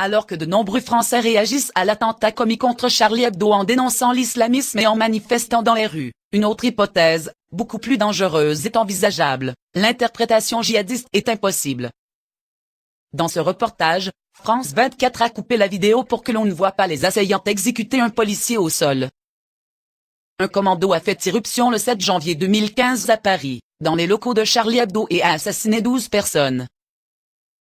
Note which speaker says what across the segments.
Speaker 1: Alors que de nombreux Français réagissent à l'attentat commis contre Charlie Hebdo en dénonçant l'islamisme et en manifestant dans les rues, une autre hypothèse, beaucoup plus dangereuse, est envisageable. L'interprétation djihadiste est impossible. Dans ce reportage, France 24 a coupé la vidéo pour que l'on ne voit pas les assaillants exécuter un policier au sol. Un commando a fait irruption le 7 janvier 2015 à Paris, dans les locaux de Charlie Hebdo et a assassiné 12 personnes.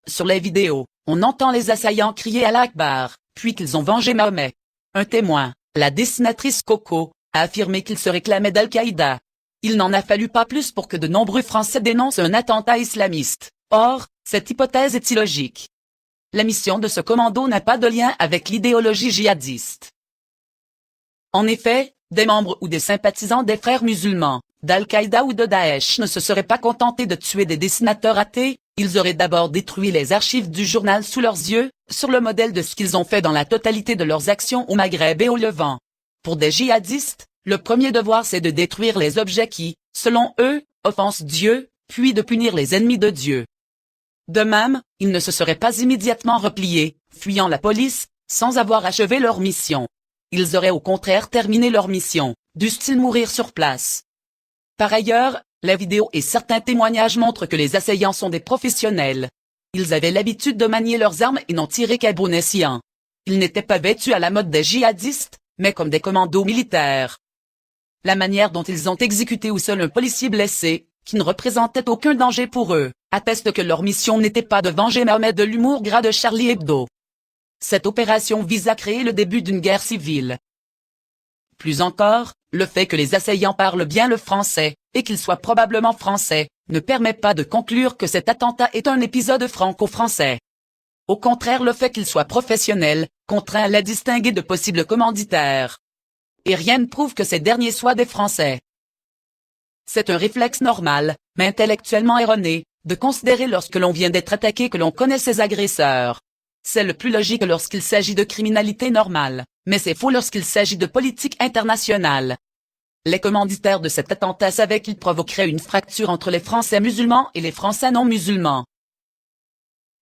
Speaker 1: Sur les vidéos, on entend les assaillants crier Allah Akbar, puis qu'ils ont vengé Mahomet. Un témoin, la dessinatrice Coco, a affirmé qu'il se réclamait d'Al-Qaïda. Il n'en a fallu pas plus pour que de nombreux Français dénoncent un attentat islamiste. Or, cette hypothèse est illogique. La mission de ce commando n'a pas de lien avec l'idéologie djihadiste. En effet, des membres ou des sympathisants des frères musulmans, d'Al-Qaïda ou de Daesh ne se seraient pas contentés de tuer des dessinateurs athées, ils auraient d'abord détruit les archives du journal sous leurs yeux, sur le modèle de ce qu'ils ont fait dans la totalité de leurs actions au Maghreb et au Levant. Pour des djihadistes, le premier devoir c'est de détruire les objets qui, selon eux, offensent Dieu, puis de punir les ennemis de Dieu. De même, ils ne se seraient pas immédiatement repliés, fuyant la police, sans avoir achevé leur mission. Ils auraient au contraire terminé leur mission, dussent-ils mourir sur place. Par ailleurs, la vidéo et certains témoignages montrent que les assaillants sont des professionnels. Ils avaient l'habitude de manier leurs armes et n'en tiraient qu'à bon escient. Ils n'étaient pas vêtus à la mode des djihadistes, mais comme des commandos militaires. La manière dont ils ont exécuté ou seul un policier blessé, qui ne représentait aucun danger pour eux, atteste que leur mission n'était pas de venger Mahomet de l'humour gras de Charlie Hebdo. Cette opération vise à créer le début d'une guerre civile. Plus encore, le fait que les assaillants parlent bien le français, et qu'ils soient probablement français, ne permet pas de conclure que cet attentat est un épisode franco-français. Au contraire, le fait qu'ils soient professionnels, contraint à les distinguer de possibles commanditaires. Et rien ne prouve que ces derniers soient des Français. C'est un réflexe normal, mais intellectuellement erroné, de considérer lorsque l'on vient d'être attaqué que l'on connaît ses agresseurs. C'est le plus logique lorsqu'il s'agit de criminalité normale, mais c'est faux lorsqu'il s'agit de politique internationale. Les commanditaires de cet attentat savaient qu'il provoquerait une fracture entre les Français musulmans et les Français non musulmans.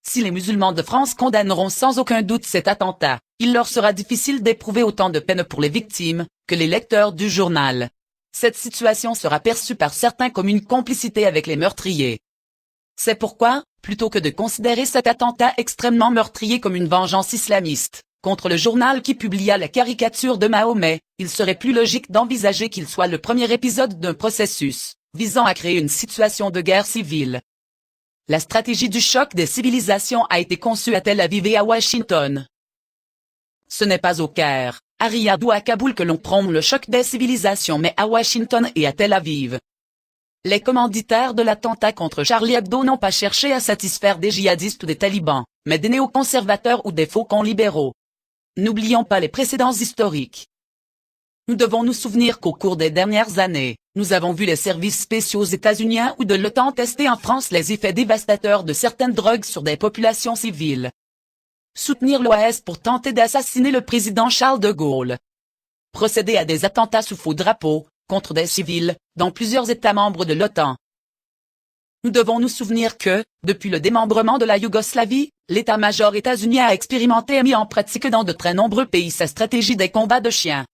Speaker 1: Si les musulmans de France condamneront sans aucun doute cet attentat, il leur sera difficile d'éprouver autant de peine pour les victimes que les lecteurs du journal. Cette situation sera perçue par certains comme une complicité avec les meurtriers. C'est pourquoi, plutôt que de considérer cet attentat extrêmement meurtrier comme une vengeance islamiste, contre le journal qui publia la caricature de Mahomet, il serait plus logique d'envisager qu'il soit le premier épisode d'un processus, visant à créer une situation de guerre civile. La stratégie du choc des civilisations a été conçue à Tel Aviv et à Washington. Ce n'est pas au Caire, à Riyad ou à Kaboul que l'on prône le choc des civilisations mais à Washington et à Tel Aviv. Les commanditaires de l'attentat contre Charlie Hebdo n'ont pas cherché à satisfaire des djihadistes ou des talibans, mais des néoconservateurs ou des faucons libéraux. N'oublions pas les précédents historiques. Nous devons nous souvenir qu'au cours des dernières années, nous avons vu les services spéciaux états-uniens ou de l'OTAN tester en France les effets dévastateurs de certaines drogues sur des populations civiles. Soutenir l'OAS pour tenter d'assassiner le président Charles de Gaulle. Procéder à des attentats sous faux drapeaux, contre des civils, dans plusieurs États membres de l'OTAN. Nous devons nous souvenir que, depuis le démembrement de la Yougoslavie, l'état-major états-unien a expérimenté et mis en pratique dans de très nombreux pays sa stratégie des combats de chiens.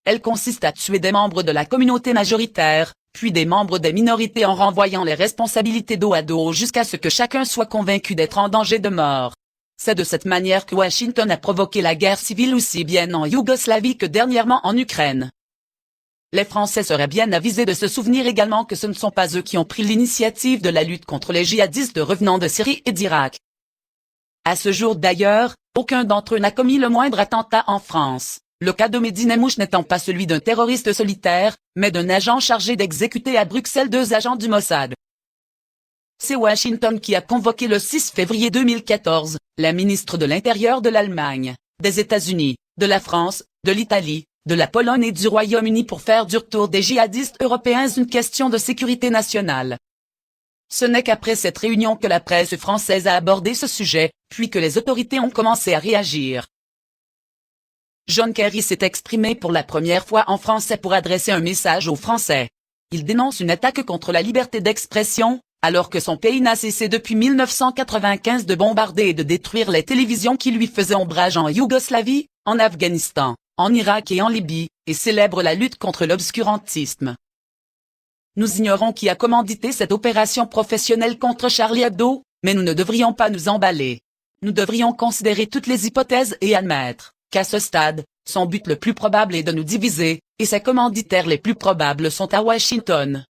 Speaker 1: Elle consiste à tuer des membres de la communauté majoritaire, puis des membres des minorités en renvoyant les responsabilités dos à dos jusqu'à ce que chacun soit convaincu d'être en danger de mort. C'est de cette manière que Washington a provoqué la guerre civile aussi bien en Yougoslavie que dernièrement en Ukraine. Les Français seraient bien avisés de se souvenir également que ce ne sont pas eux qui ont pris l'initiative de la lutte contre les djihadistes revenant de Syrie et d'Irak. À ce jour d'ailleurs, aucun d'entre eux n'a commis le moindre attentat en France, le cas de Mehdi Nemmouche n'étant pas celui d'un terroriste solitaire, mais d'un agent chargé d'exécuter à Bruxelles 2 agents du Mossad. C'est Washington qui a convoqué le 6 février 2014, la ministre de l'Intérieur de l'Allemagne, des États-Unis, de la France, de l'Italie, de la Pologne et du Royaume-Uni pour faire du retour des djihadistes européens une question de sécurité nationale. Ce n'est qu'après cette réunion que la presse française a abordé ce sujet, puis que les autorités ont commencé à réagir. John Kerry s'est exprimé pour la première fois en français pour adresser un message aux Français. Il dénonce une attaque contre la liberté d'expression, alors que son pays n'a cessé depuis 1995 de bombarder et de détruire les télévisions qui lui faisaient ombrage en Yougoslavie, en Afghanistan, en Irak et en Libye, et célèbre la lutte contre l'obscurantisme. Nous ignorons qui a commandité cette opération professionnelle contre Charlie Hebdo, mais nous ne devrions pas nous emballer. Nous devrions considérer toutes les hypothèses et admettre qu'à ce stade, son but le plus probable est de nous diviser, et ses commanditaires les plus probables sont à Washington.